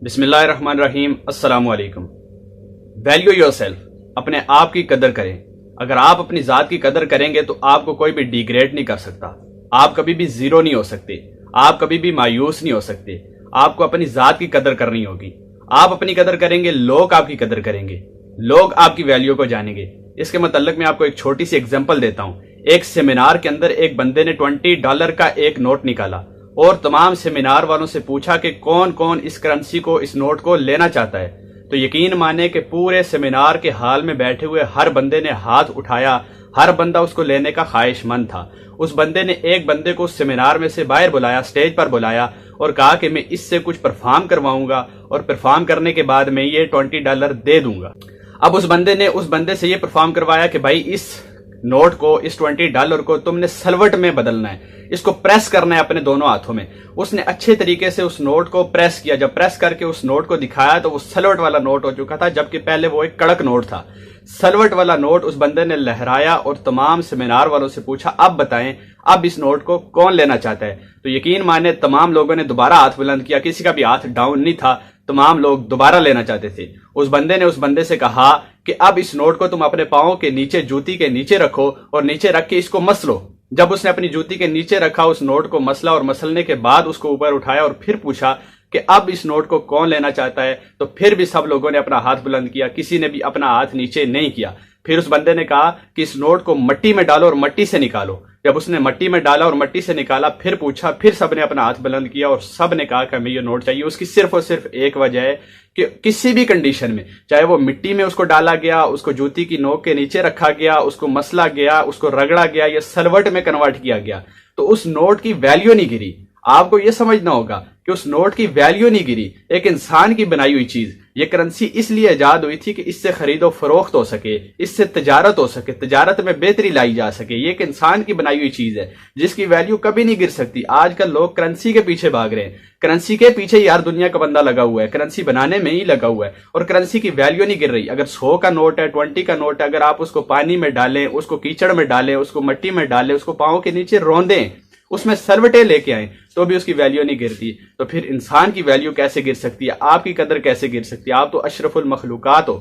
بسم اللہ الرحمن الرحیم۔ السلام علیکم۔ ویلیو یور سیلف، اپنے آپ کی قدر کریں۔ اگر آپ اپنی ذات کی قدر کریں گے تو آپ کو کوئی بھی ڈیگریڈ نہیں کر سکتا، آپ کبھی بھی زیرو نہیں ہو سکتے، آپ کبھی بھی مایوس نہیں ہو سکتے۔ آپ کو اپنی ذات کی قدر کرنی ہوگی۔ آپ اپنی قدر کریں گے، لوگ آپ کی قدر کریں گے، لوگ آپ کی ویلیو کو جانیں گے۔ اس کے متعلق میں آپ کو ایک چھوٹی سی ایگزامپل دیتا ہوں۔ ایک سیمینار کے اندر ایک بندے نے $20 کا ایک نوٹ نکالا اور تمام سیمینار والوں سے پوچھا کہ کون کون اس کرنسی کو، اس نوٹ کو لینا چاہتا ہے۔ تو یقین مانے کہ پورے سیمینار کے حال میں بیٹھے ہوئے ہر بندے نے ہاتھ اٹھایا، ہر بندہ اس کو لینے کا خواہش مند تھا۔ اس بندے نے ایک بندے کو سیمینار میں سے باہر بلایا، سٹیج پر بلایا اور کہا کہ میں اس سے کچھ پرفارم کرواؤں گا اور پرفارم کرنے کے بعد میں یہ $20 دے دوں گا۔ اب اس بندے نے اس بندے سے یہ پرفارم کروایا کہ بھائی اس نوٹ کو، اس $20 کو تم نے سلوٹ میں بدلنا ہے، اس کو پریس کرنا ہے اپنے دونوں ہاتھوں میں۔ اس نے اچھے طریقے سے اس نوٹ کو پریس کیا۔ جب پریس کر کے اس نوٹ کو دکھایا تو وہ سلوٹ والا نوٹ ہو چکا تھا، جبکہ پہلے وہ ایک کڑک نوٹ تھا۔ سلوٹ والا نوٹ اس بندے نے لہرایا اور تمام سیمینار والوں سے پوچھا اب بتائیں اب اس نوٹ کو کون لینا چاہتا ہے۔ تو یقین مانے تمام لوگوں نے دوبارہ ہاتھ بلند کیا، کسی کا بھی ہاتھ ڈاؤن نہیں تھا، تمام لوگ دوبارہ لینا چاہتے تھے۔ اس بندے نے اس بندے سے کہا کہ اب اس نوٹ کو تم اپنے پاؤں کے نیچے، جوتی کے نیچے رکھو اور نیچے رکھ کے اس کو مس لو۔ جب اس نے اپنی جوتی کے نیچے رکھا، اس نوٹ کو مسلا اور مسلنے کے بعد اس کو اوپر اٹھایا اور پھر پوچھا کہ اب اس نوٹ کو کون لینا چاہتا ہے، تو پھر بھی سب لوگوں نے اپنا ہاتھ بلند کیا، کسی نے بھی اپنا ہاتھ نیچے نہیں کیا۔ پھر اس بندے نے کہا کہ اس نوٹ کو مٹی میں ڈالو اور مٹی سے نکالو۔ جب اس نے مٹی میں ڈالا اور مٹی سے نکالا، پھر پوچھا، پھر سب نے اپنا ہاتھ بلند کیا اور سب نے کہا کہ ہمیں یہ نوٹ چاہیے۔ اس کی صرف اور صرف ایک وجہ ہے کہ کسی بھی کنڈیشن میں، چاہے وہ مٹی میں اس کو ڈالا گیا، اس کو جوتی کی نوک کے نیچے رکھا گیا، اس کو مسلا گیا، اس کو رگڑا گیا یا سلوٹ میں کنورٹ کیا گیا، تو اس نوٹ کی ویلیو نہیں گری۔ آپ کو یہ سمجھنا ہوگا کہ اس نوٹ کی ویلیو نہیں گری۔ ایک انسان کی بنائی ہوئی چیز، یہ کرنسی اس لیے ایجاد ہوئی تھی کہ اس سے خرید و فروخت ہو سکے، اس سے تجارت ہو سکے، تجارت میں بہتری لائی جا سکے۔ یہ ایک انسان کی بنائی ہوئی چیز ہے جس کی ویلیو کبھی نہیں گر سکتی۔ آج کل لوگ کرنسی کے پیچھے بھاگ رہے ہیں، کرنسی کے پیچھے یار دنیا کا بندہ لگا ہوا ہے، کرنسی بنانے میں ہی لگا ہوا ہے اور کرنسی کی ویلیو نہیں گر رہی۔ اگر 100 کا نوٹ ہے، 20 کا نوٹ ہے، اگر آپ اس کو پانی میں ڈالیں، اس کو کیچڑ میں ڈالیں، اس کو مٹی میں ڈالیں، اس کو پاؤں کے نیچے روندیں، اس میں سلوٹیں لے کے آئیں تو بھی اس کی ویلیو نہیں گرتی۔ تو پھر انسان کی ویلیو کیسے گر سکتی ہے؟ آپ کی قدر کیسے گر سکتی ہے؟ آپ تو اشرف المخلوقات ہو،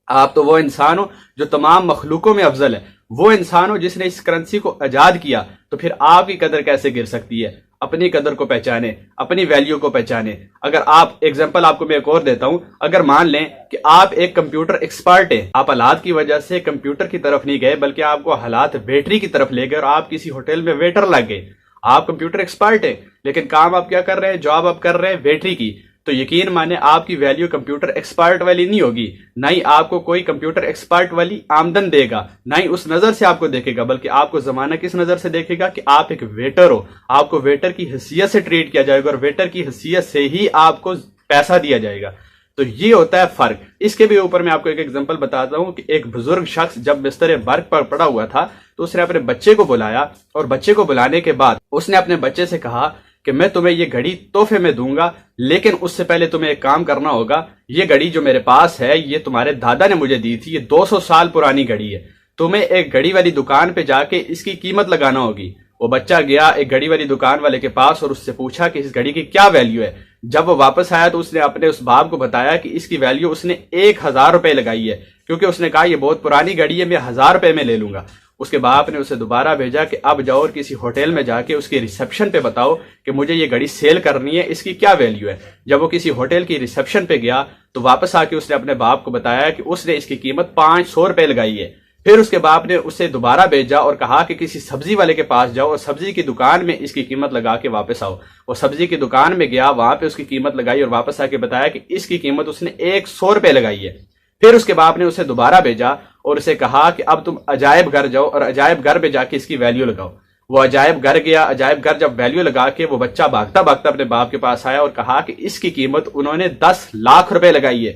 آپ تو وہ انسان ہو جو تمام مخلوقوں میں افضل ہے، وہ انسان ہو جس نے اس کرنسی کو ایجاد کیا، تو پھر آپ کی قدر کیسے گر سکتی ہے؟ اپنی قدر کو پہچانے، اپنی ویلیو کو پہچانے۔ اگر آپ ایگزامپل آپ کو میں ایک اور دیتا ہوں، اگر مان لیں کہ آپ ایک کمپیوٹر ایکسپرٹ ہیں، آپ حالات کی وجہ سے کمپیوٹر کی طرف نہیں گئے بلکہ آپ کو حالات ویٹری کی طرف لے گئے اور آپ کسی ہوٹل میں ویٹر لگ گئے۔ آپ کمپیوٹر ایکسپرٹ ہیں لیکن کام آپ کیا کر رہے ہیں؟ جاب آپ کر رہے ہیں ویٹری کی، تو یقین مانے آپ کی ویلیو کمپیوٹر ایکسپرٹ والی نہیں ہوگی، نہ ہی آپ کو کوئی کمپیوٹر ایکسپرٹ والی آمدن دے گا، نہ ہی اس نظر سے آپ کو دیکھے گا، بلکہ آپ کو زمانہ کس نظر سے دیکھے گا کہ آپ ایک ویٹر ہو۔ آپ کو ویٹر کی حیثیت سے ٹریٹ کیا جائے گا اور ویٹر کی حیثیت سے ہی آپ کو پیسہ دیا جائے گا۔ تو یہ ہوتا ہے فرق۔ اس کے بھی اوپر میں آپ کو ایک ایگزامپل بتاتا ہوں کہ ایک بزرگ شخص جب بستر مرگ پر پڑا ہوا تھا تو اس نے اپنے بچے کو بلایا اور بچے کو بلانے کے بعد اس نے اپنے بچے سے کہا کہ میں تمہیں یہ گھڑی تحفے میں دوں گا، لیکن اس سے پہلے تمہیں ایک کام کرنا ہوگا۔ یہ گھڑی جو میرے پاس ہے یہ تمہارے دادا نے مجھے دی تھی، یہ 200 سال پرانی گھڑی ہے، تمہیں ایک گھڑی والی دکان پہ جا کے اس کی قیمت لگانا ہوگی۔ وہ بچہ گیا ایک گھڑی والی دکان والے کے پاس اور اس سے پوچھا کہ اس گھڑی کی کیا ویلیو ہے۔ جب وہ واپس آیا تو اس نے اپنے اس باپ کو بتایا کہ اس کی ویلیو اس نے 1000 روپے لگائی ہے، کیونکہ اس نے کہا یہ بہت پرانی گھڑی ہے، میں 1000 روپے میں لے لوں گا۔ اس کے باپ نے اسے دوبارہ بھیجا کہ اب جاؤ اور کسی ہوٹل میں جا کے اس کی ریسیپشن پہ بتاؤ کہ مجھے یہ گھڑی سیل کرنی ہے، اس کی کیا ویلیو ہے۔ جب وہ کسی ہوٹل کی ریسیپشن پہ گیا تو واپس آ کے اس نے اپنے باپ کو بتایا کہ اس نے اس کی قیمت 500 روپے لگائی ہے۔ پھر اس کے باپ نے اسے دوبارہ بھیجا اور کہا کہ کسی سبزی والے کے پاس جاؤ اور سبزی کی دکان میں اس کی قیمت لگا کے واپس آؤ۔ وہ سبزی کی دکان میں گیا، وہاں پہ اس کی قیمت لگائی اور واپس آ کے بتایا کہ اس کی قیمت اس نے 100 روپے لگائی ہے۔ پھر اس کے باپ نے اسے دوبارہ بھیجا اور اسے کہا کہ اب تم عجائب گھر جاؤ اور عجائب گھر میں جا کے اس کی ویلیو لگاؤ۔ وہ عجائب گھر گیا، عجائب گھر جب ویلیو لگا کے وہ بچہ بھاگتا بھاگتا اپنے باپ کے پاس آیا اور کہا کہ اس کی قیمت انہوں نے 10 لاکھ روپے لگائی ہے۔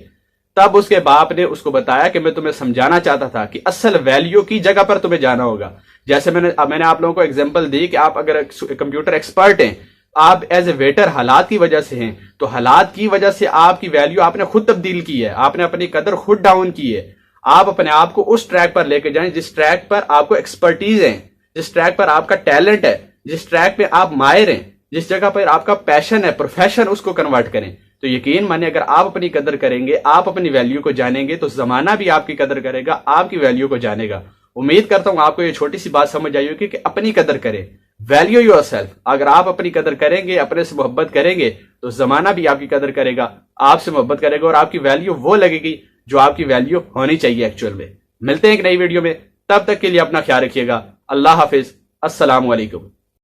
تب اس کے باپ نے اس کو بتایا کہ میں تمہیں سمجھانا چاہتا تھا کہ اصل ویلیو کی جگہ پر تمہیں جانا ہوگا۔ جیسے میں نے آپ لوگوں کو ایگزامپل دی کہ آپ اگر کمپیوٹر ایکسپرٹ ہیں، آپ ایز اے ویٹر حالات کی وجہ سے ہیں، تو حالات کی وجہ سے آپ کی ویلیو آپ نے خود تبدیل کی ہے، آپ نے اپنی قدر خود ڈاؤن کی ہے۔ آپ اپنے آپ کو اس ٹریک پر لے کے جائیں جس ٹریک پر آپ کو ایکسپرٹیز ہے، جس ٹریک پر آپ کا ٹیلنٹ ہے، جس ٹریک پہ آپ ماہر ہیں، جس جگہ پر آپ کا پیشن ہے، پروفیشن، اس کو کنورٹ کریں۔ تو یقین مانے اگر آپ اپنی قدر کریں گے، آپ اپنی ویلیو کو جانیں گے تو زمانہ بھی آپ کی قدر کرے گا، آپ کی ویلیو کو جانے گا۔ امید کرتا ہوں آپ کو یہ چھوٹی سی بات سمجھ آئی ہوگی کہ اپنی قدر کریں، ویلیو یور سیلف۔ اگر آپ اپنی قدر کریں گے، اپنے سے محبت کریں گے تو زمانہ بھی آپ کی قدر کرے گا، آپ سے محبت کرے گا، اور آپ کی ویلیو وہ لگے گی جو آپ کی ویلیو ہونی چاہیے ایکچوئل میں۔ ملتے ہیں ایک نئی ویڈیو میں، تب تک کے لیے اپنا خیال رکھیے گا۔ اللہ حافظ، السلام علیکم۔